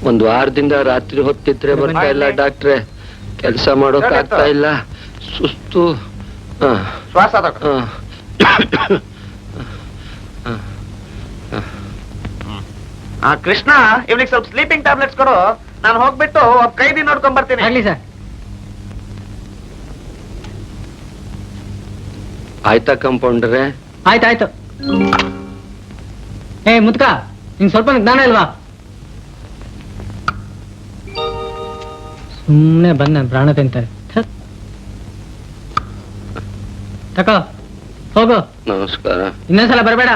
ಒಂದ್ ವಾರದಿಂದ ರಾತ್ರಿ ಹೊತ್ತಿದ್ರೆ ಬರ್ತಾ ಇಲ್ಲ ಡಾಕ್ಟ್ರೆ. ಕೆಲಸ ಮಾಡೋಕ್ ಆಗ್ತಾ ಇಲ್ಲ, ಸುಸ್ತು. ಶ್ವಾಸ ಕೃಷ್ಣ, ಇವನಿಗೆ ಸ್ವಲ್ಪ ಸ್ಲೀಪಿಂಗ್ ಟ್ಯಾಬ್ಲೆಟ್ಸ್ ಕೊಡು. ನಾನು ಹೋಗ್ಬಿಟ್ಟು ಕೈದಿ ನೋಡ್ಕೊಂಡ್ ಬರ್ತೀನಿ. ಆಗ್ಲಿ ಸರ್. ಆಯ್ತಾ ಕಂಪೌಂಡ್ರೆ? ಆಯ್ತಾಯ್ತು. ಏ ಮುದ್ಕ, ನಿಂಗೆ ಸ್ವಲ್ಪ ಜ್ಞಾನ ಇಲ್ವಾ? ಸುಮ್ಮನೆ ಬಂದ ಪ್ರಾಣ ತಿಂತಾರೆ. ತಕೋ ಹೋಗು. ನಮಸ್ಕಾರ. ಇನ್ನೊಂದ್ಸಲ ಬರಬೇಡ.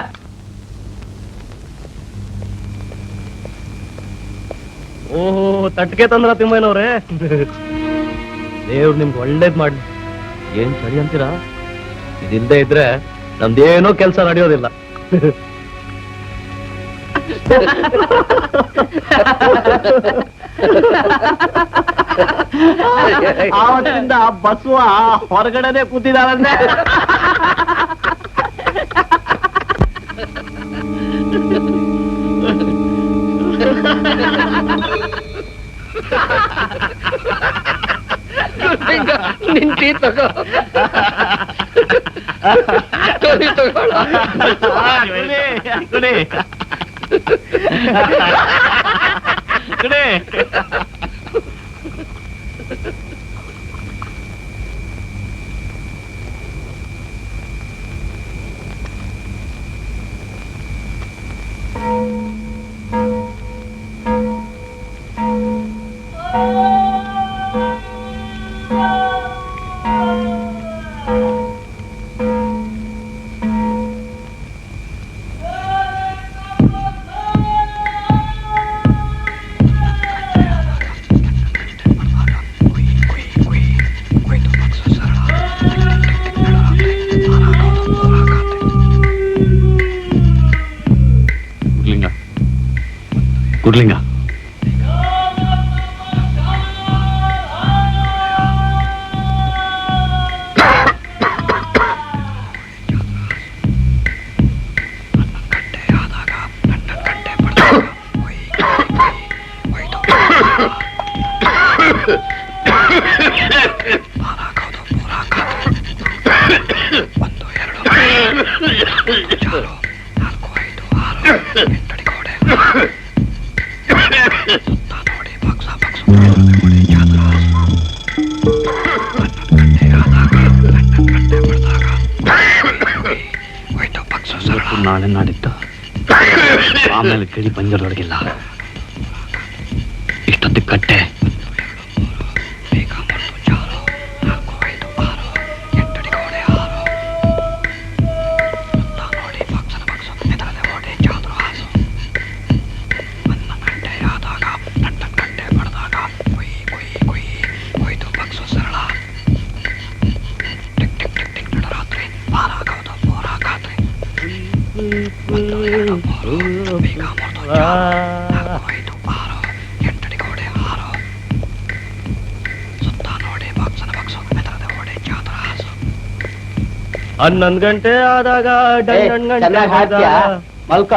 ಓಹೋ, ತಟ್ಟಿಗೆ ತಂದ್ರ ತಿಮ್ಮಯ್ಯನವ್ರೆ. ದೇವ್ರು ನಿಮ್ಗೆ ಒಳ್ಳೇದ್ ಮಾಡ್ಲಿ. ಏನ್ ಚಳಿ ಅಂತೀರಾ? ಇದಿಲ್ಲದೆ ಇದ್ರೆ ನಮ್ದೇನೋ ಕೆಲಸ ನಡೆಯೋದಿಲ್ಲ. ಆವತ್ತಿಂದ ಬಸವ ಹೊರಗಡೆನೆ ಕೂತಿದಾರಂದ್ರೆ. ನಿಂತಿ ತಗೋ. ಗುಡ್ಲಿಂಗ, ನಾಳೆ ನಾಡಿದ್ದು ಆಮೇಲೆ ಕಿಳಿ ಪಂಜರದೊಳಗಿಲ್ಲ. ಇಷ್ಟೊತ್ತಿಗೆ ಕಟ್ಟೆ. ಹನ್ನೊಂದು ಗಂಟೆ ಆದಾಗ ಮಲ್ಕ.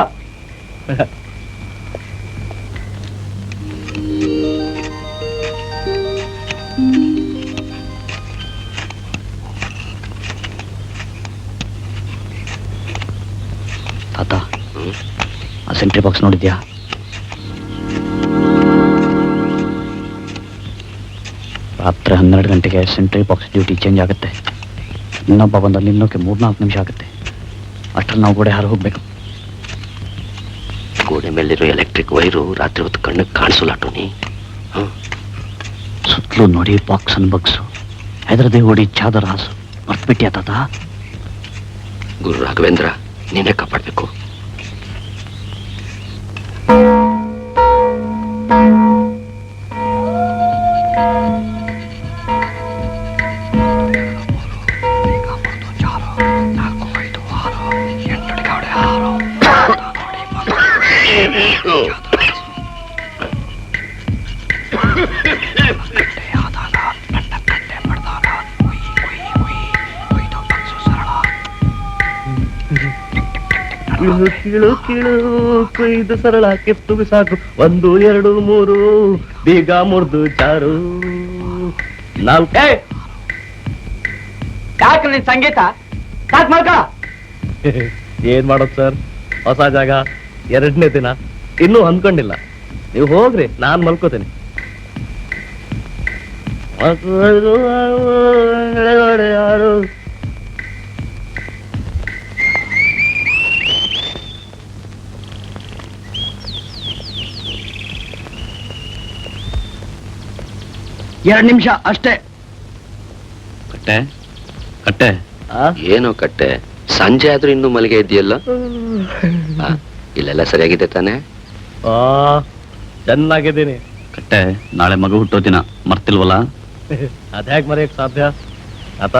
ತಾತ, ಆ ಸೆಂಟ್ರಿ ಬಾಕ್ಸ್ ನೋಡಿದ್ಯಾ? ರಾತ್ರಿ 12 ಗಂಟೆಗೆ ಸೆಂಟ್ರಿ ಬಾಕ್ಸ್ ಡ್ಯೂಟಿ ಚೇಂಜ್ ಆಗುತ್ತೆ. ಇನ್ನೊಬ್ಬ ಬಂದಲ್ಲಿ ನಿಲ್ಲೋಕೆ 3-4 ನಿಮಿಷ ಆಗುತ್ತೆ. ಅಷ್ಟರಲ್ಲಿ ನಾವು ಗೋಡೆ ಹಾರು ಹೋಗ್ಬೇಕು. ಗೋಡೆ ಮೇಲಿರೋ ಎಲೆಕ್ಟ್ರಿಕ್ ವೈರು ರಾತ್ರಿ ಹೊತ್ತು ಕಣ್ಣಿಗೆ ಕಾಣಿಸಲ್ಲ ಟೋನಿ. ಸುತ್ತಲೂ ನೋಡಿ ಬಾಕ್ಸ್ ಅನ್ಬಗ್ಸು, ಹೆದರದೆ ಓಡಿ ಚಾದರ ಹಾಸು. ಮರ್ತ್ಬಿಟ್ಯಾ ತಾತ? ಗುರು ರಾಘವೇಂದ್ರ, ನೀನೇ ಕಾಪಾಡ್ಬೇಕು. ಕೀಳು ಕೀಳು ಕೀಳು ಕೊಯ್ದು ಸರಳ ಕಿತ್ತು ಬಿಸಾಕು 1 2 3 ಬೀಗ ಮುರಿದು ಜಾರು 4 ಯಾಕೆ ನಿನ್ ಸಂಗೀತ ಸಾಕ್ ಮಾಡ್ಕ. ಏನ್ ಮಾಡೋದು ಸರ್, ಹೊಸ ಜಾಗ, 2ನೇ ದಿನ, ಇನ್ನೂ ಹೊಂದ್ಕೊಂಡಿಲ್ಲ. ನೀವು ಹೋಗ್ರಿ, ನಾನ್ ಮಲ್ಕೋತೇನೆ. ಯಾರು ಎರಡ್ ನಿಮಿಷ ಅಷ್ಟೇ. ಕಟ್ಟೆ ಕಟ್ಟೆ ಏನೋ ಕಟ್ಟೆ, ಸಂಜೆ ಆದ್ರೂ ಇನ್ನೂ ಮಲಗೆ ಇದೆಯಲ್ಲ. ಇಲ್ಲೆಲ್ಲ ಸರಿಯಾಗಿದೆ ತಾನೆ? ಚೆನ್ನಾಗಿದ್ದೀನಿ. ಕಟ್ಟೆ, ನಾಳೆ ಮಗು ಹುಟ್ಟೋ ದಿನ ಮರ್ತಿಲ್ವಲ್ಲ? ಅದ್ಯಾಕ್ ಮರೆಯಕ್ ಸಾಧ್ಯ? ಆತ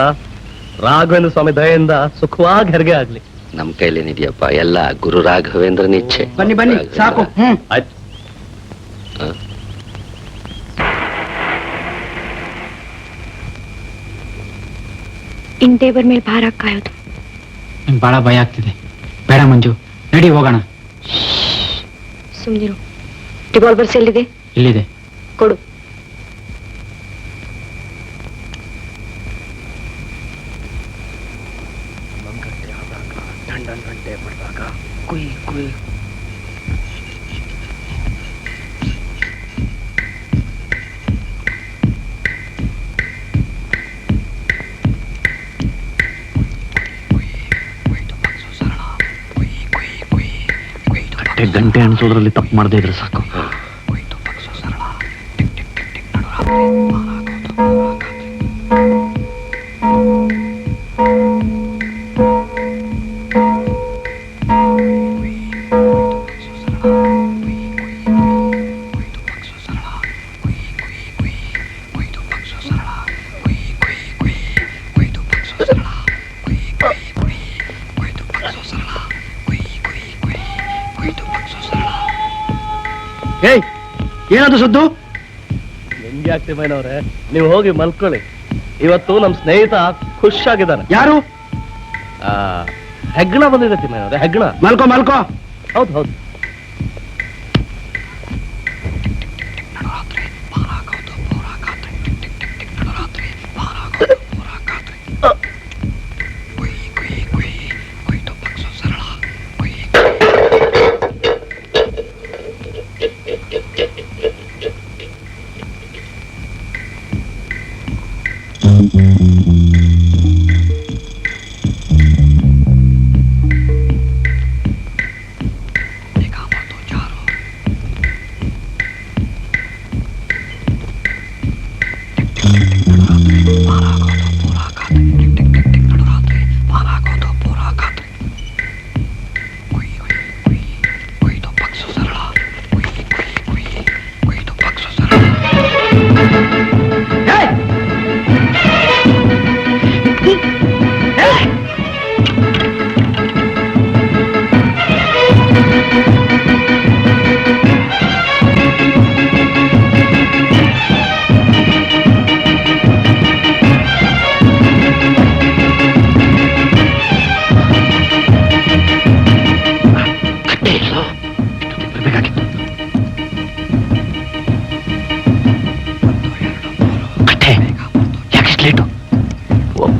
ರಾಘವೇಂದ್ರ ಸ್ವಾಮಿ ದಯೆಯಿಂದ ಸುಖವಾಗಿ ಹೆರಿಗೆ ಆಗ್ಲಿ. ನಮ್ ಕೈಲೇನಿದೆಯಪ್ಪ, ಎಲ್ಲ ಗುರು ರಾಘವೇಂದ್ರನ ಇಚ್ಛೆ. ಬನ್ನಿ ಬನ್ನಿ, ಸಾಕು. ಆಯ್ತು. ಇನ್ ದೇವರ ಮೇಲೆ ಭಾರ ಕಾಯೋದು. ನಂಗೆ ಬಹಳ ಭಯ ಆಗ್ತಿದೆ. ಬೇಡ ಮಂಜು, ನಡಿ ಹೋಗೋಣ. ಸುಮ್ನಿರು. ರಿವಾಲ್ವರ್ಸ್ ಎಲ್ಲಿದೆ? ಇಲ್ಲಿದೆ. ಕೊಡು. ಕಟ್ಟೆ ಗಂಟೆ ಅನ್ಸೋದ್ರಲ್ಲಿ ತಪ್ಪು ಮಾಡದೇ ಇದ್ರೆ ಸಾಕು. ಏನದು ಸುದ್ದು? ನಿಮ್ಗೆ ಯಾಕೆ ತಿಮ್ಮಯ್ಯನವ್ರೆ, ನೀವು ಹೋಗಿ ಮಲ್ಕೊಳ್ಳಿ. ಇವತ್ತು ನಮ್ ಸ್ನೇಹಿತ ಖುಷಿಯಾಗಿದ್ದಾನೆ. ಯಾರು? ಹೆಗ್ಗಣ ಬಂದಿದೆ ತಿಮ್ಮಯ್ಯನವ್ರೆ, ಹೆಗ್ಗಣ. ಮಲ್ಕೋ ಮಲ್ಕೋ. ಹೌದು ಹೌದು.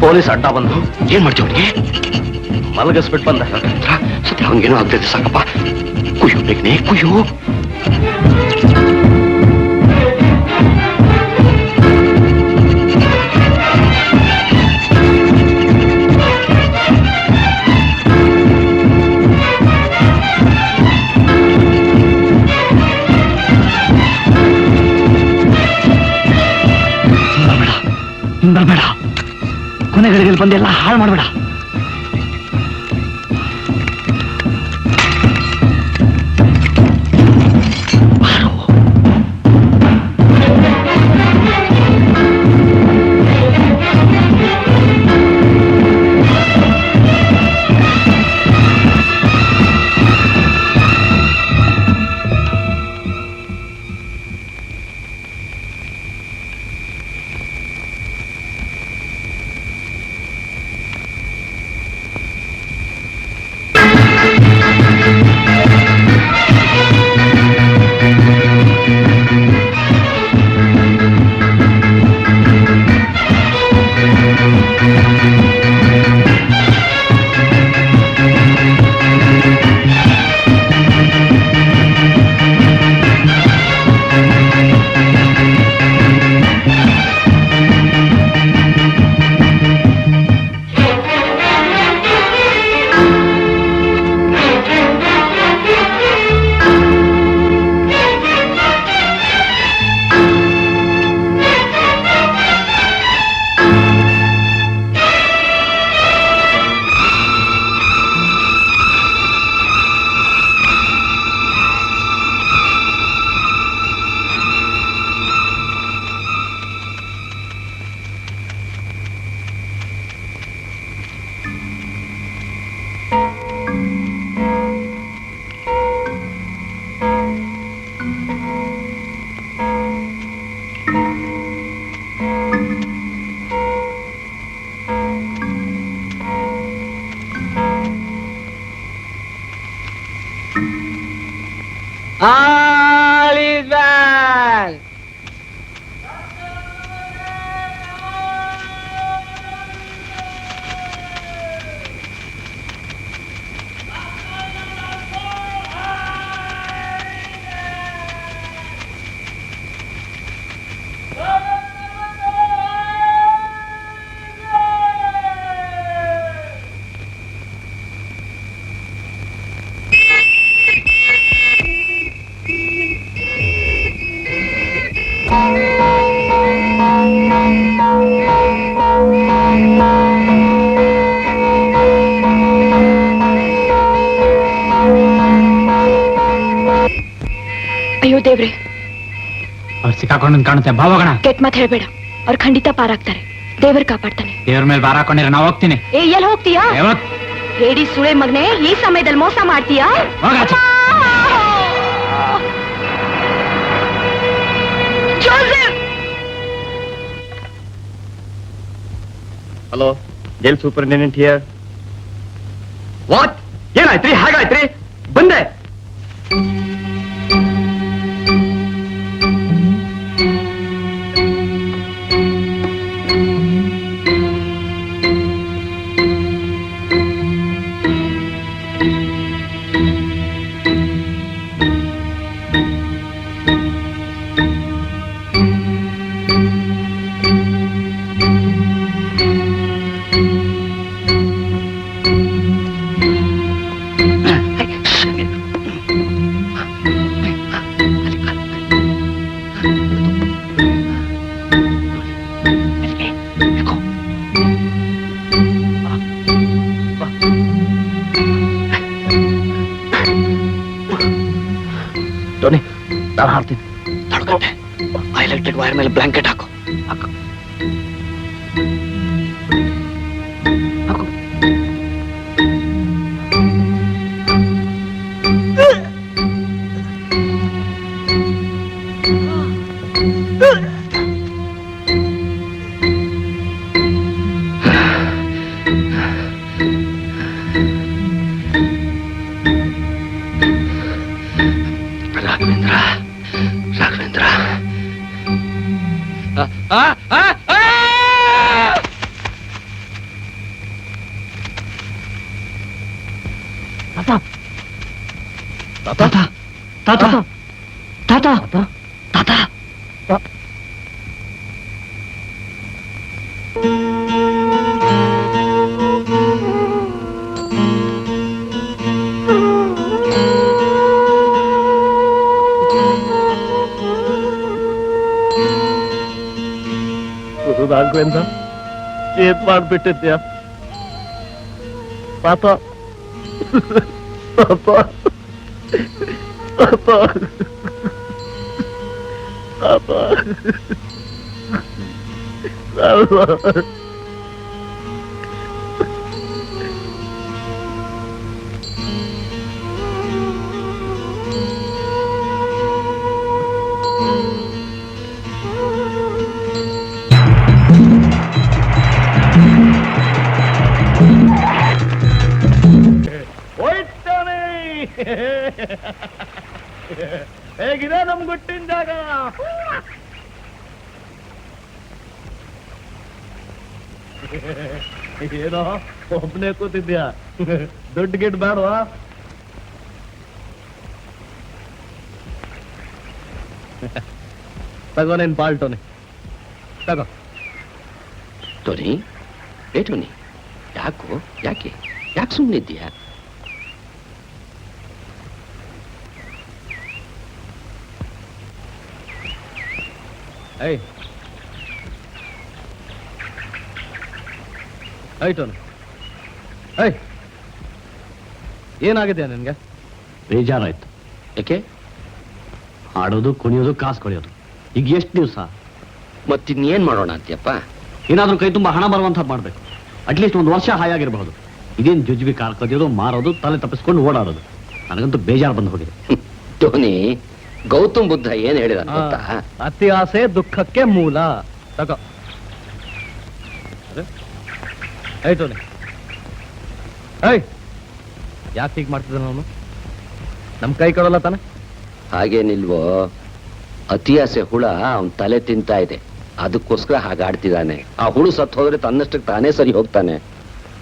ಪೊಲೀಸ್ ಅಡ್ಡ ಬಂದು ಏನ್ ಮಾಡ್ತೀವಿ ಅವನಿಗೆ? ಮಲಗಿಸ್ಬಿಟ್ಟು ಬಂದ. ಸತ್ಯ ಅವನಿಗೇನೋ ಆಗ್ತದೆ, ಸಾಕಪ್ಪ. ಕುಯ್ಯೋ ಬೇಕನೆ, ಕುಯ್ಯೋ. ಬೇಡ, ಕೊನೆಗಳಿಗೆ ಬಂದೆಲ್ಲ ಹಾಳು ಮಾಡಬೇಡ. All is well. ಅಯ್ಯೋ ದೇವ್ರೆ, ಅವ್ರು ಸಿಕ್ಕಾಕೊಂಡ್ ಕಾಣುತ್ತೆ, ಬಾ ಹೋಗೋಣ. ಕೆಟ್ಟ ಮಾತು ಹೇಳ್ಬೇಡ, ಅವ್ರು ಖಂಡಿತ ಪಾರಾಗ್ತಾರೆ. ದೇವ್ರು ಕಾಪಾಡ್ತಾನೆ. ದೇವ್ರ ಮೇಲೆ ಭಾರ ಹಾಕೊಂಡಿರ ನಾ ಹೋಗ್ತೀನಿ. ಏ ಎಲ್ಲಿ ಹೋಗ್ತೀಯಾ? ರೇಡಿ ಸುಳೆ ಮಗನೆ, ಈ ಸಮಯದಲ್ಲಿ ಮೋಸ ಮಾಡ್ತೀಯಾ? ಹೋಗಾಚೆ. Hello, jail superintendent here. What? ಏನಾಯ್ತ್ರಿ? ಹಾಗಾಯ್ತ್ರಿ? ಬಂದೆ. ಟೋನಿ, ನಾನು ಹಾಡ್ತೀನಿ. ತಡ್ಕೊಂಡೆ. ಆ ಎಲೆಕ್ಟ್ರಿಕ್ ವೈರ್ ಮೇಲೆ ಬ್ಲಾಂಕೆಟ್ ಹಾಕು. ಹಾಕು. ಹಾಕು. ರಾಘವೇಂದ್ರ, ರಾಘವೇಂದ್ರ, ಏನ್ ಮಾಡ್ಬಿಟ್ಟಿದ್ಯಾ ಪಾಪ? ಪಾಪ ಪಾಪ ಪಾಪ. ಹೇಗಿದೆ ನಮ್ ಗುಟ್ಟಿನ ಜಾಗ? ಏನೋ ಒಬ್ಬನೇ ಕೂತಿದ್ಯಾ? ದುಡ್ಡು ಗಿಡ್ ಬೇಡವಾ? ತಗೋ ನಿನ್ ಪಾಲ್ ಟೋನಿ, ತಗೋ. ಟೋನಿ, ಏ ಟೋನಿ, ಯಾಕೆ ಸುಮ್ಮನಿದ್ದೀಯಾ? ಏಯ್ ಟೋನಿ, ಏನಾಗಿದೆ ನಿನ್ಗೆ? ಬೇಜಾರಾಯ್ತು. ಯಾಕೆ? ಹಾಡೋದು, ಕುಣಿಯೋದು, ಕಾಸು ಕೊಡಿಯೋದು. ಈಗ ಎಷ್ಟು ದಿವಸ? ಮತ್ತಿನ್ನೇನ್ ಮಾಡೋಣ ಅಂತ್ಯಪ್ಪ? ಏನಾದ್ರೂ ಕೈ ತುಂಬ ಹಣ ಬರುವಂತ ಮಾಡ್ಬೇಕು. ಅಟ್ಲೀಸ್ಟ್ ಒಂದು ವರ್ಷ ಹಾಯಾಗಿರಬಹುದು. ಇದೇನು ಜುಜ್ಬಿ ಕಾರ್ ಕದಿಯೋದು, ಮಾರೋದು, ತಲೆ ತಪ್ಪಿಸ್ಕೊಂಡು ಓಡಾಡೋದು. ನನಗಂತೂ ಬೇಜಾರು ಬಂದು ಹೋಗಿದೆ. ಟೋನಿ, ಗೌತಮ್ ಬುದ್ಧ ಏನ್ ಹೇಳಿದ ಗೊತ್ತಾ? ಅತಿ ಆಸೆ ದುಃಖಕ್ಕೆ ಮೂಲ. ತಗೋ. ಟೋನಿ, ಯಾಕೆ ಹೀಗೆ ಮಾಡ್ತಿದ್ದ? ನಾನು ನಮ್ ಕೈ ಕೊಡಲ್ಲ ತಾನೆ? ಹಾಗೇನಿಲ್ವೋ, ಅತಿ ಆಸೆ ಹುಳ ಅವನ್ ತಲೆ ತಿಂತಾ ಇದೆ, ಅದಕ್ಕೋಸ್ಕರ ಹಾಗಾಡ್ತಿದ್ದಾನೆ. ಆ ಹುಳು ಸತ್ತು ಹೋದ್ರೆ ತನ್ನಷ್ಟಕ್ಕೆ ತಾನೇ ಸರಿ ಹೋಗ್ತಾನೆ.